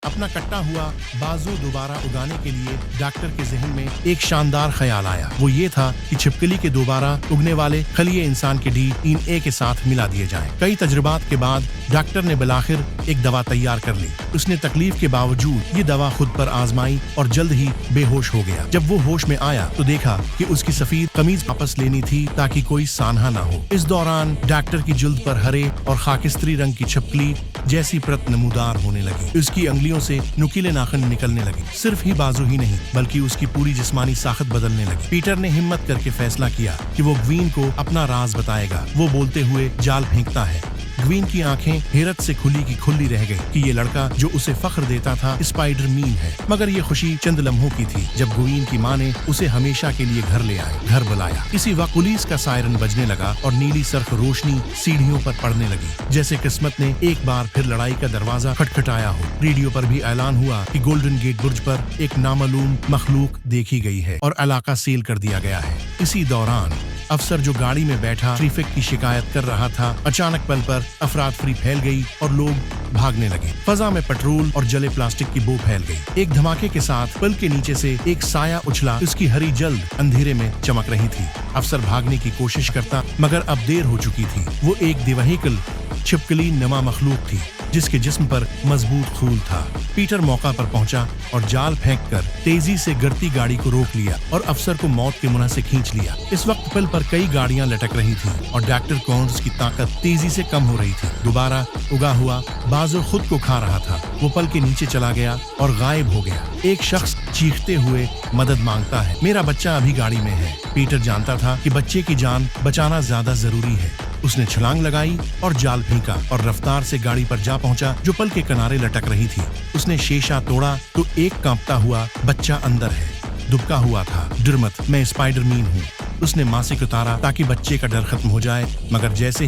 अपना कट्टा हुआ बाजू दोबारा उगाने के लिए डॉक्टर के जहन में एक शानदार ख्याल आया। वो ये था कि छिपकली के दोबारा उगने वाले खलिए इंसान के DNA के साथ मिला दिए जाएं। कई तजुर्बात के बाद डॉक्टर ने बिलाखिर एक दवा तैयार कर ली। उसने तकलीफ के बावजूद ये दवा खुद पर आजमाई और जल्द ही बेहोश हो गया। जब वो होश में आया तो देखा कि उसकी सफेद कमीज वापस लेनी थी ताकि कोई सानहा ना हो। इस दौरान डॉक्टर की जिल्द पर हरे और खाकिस्त्री रंग की छिपकली जैसी परत नमूदार होने लगी। उसकी अंगुलियों से नुकीले नाखून निकलने लगे। सिर्फ ही बाजू ही नहीं बल्कि उसकी पूरी जिस्मानी साखत बदलने लगी। पीटर ने हिम्मत करके फैसला किया कि वो ग्वीन को अपना राज बताएगा। वो बोलते हुए जाल फेंकता है। ग्वीन की आंखें हैरत से खुली की खुली रह गई कि ये लड़का जो उसे फख्र देता था स्पाइडर मीन है। मगर ये खुशी चंद लम्हों की थी जब ग्वीन की माँ ने उसे हमेशा के लिए घर बुलाया। इसी वक्त पुलिस का सायरन बजने लगा और नीली सर्ख रोशनी सीढ़ियों पर पड़ने लगी, जैसे किस्मत ने एक बार फिर लड़ाई का दरवाजा खटखटाया हो। रेडियो पर भी ऐलान हुआ कि गोल्डन गेट बुर्ज पर एक नामालूम मखलूक देखी गई है और इलाका सील कर दिया गया है। इसी दौरान अफसर जो गाड़ी में बैठा ट्रैफिक की शिकायत कर रहा था, अचानक पल पर अफरातफरी फैल गई और लोग भागने लगे। फजा में पेट्रोल और जले प्लास्टिक की बू फैल गई। एक धमाके के साथ पुल के नीचे से एक साया उछला। उसकी हरी जल्द अंधेरे में चमक रही थी। अफसर भागने की कोशिश करता मगर अब देर हो चुकी थी। वो एक दिवाहिकल छिपकली नमा मखलूक थी जिसके जिस्म पर मजबूत खून था। पीटर मौका पर पहुंचा और जाल फेंककर तेजी से गिरती गाड़ी को रोक लिया और अफसर को मौत के मुंह से खींच लिया। इस वक्त पुल पर कई गाड़ियां लटक रही थी और डॉक्टर कॉन्स की ताकत तेजी से कम हो रही थी। दोबारा उगा हुआ बाजू खुद को खा रहा था। वो पल के नीचे चला गया और गायब हो गया। एक शख्स चीखते हुए मदद मांगता है। मेरा बच्चा अभी गाड़ी में है। पीटर जानता था कि बच्चे की जान बचाना ज्यादा जरूरी है। उसने छलांग लगाई और जाल फेंका और रफ्तार से गाड़ी पर जा पहुंचा जो पुल के किनारे लटक रही थी। उसने शीशा तोड़ा तो एक कांपता हुआ बच्चा अंदर है। दुबका हुआ था। डर मत, मैं स्पाइडर मीन हूँ। उसने मासिक उतारा ताकि बच्चे का डर खत्म हो जाए, मगर जैसे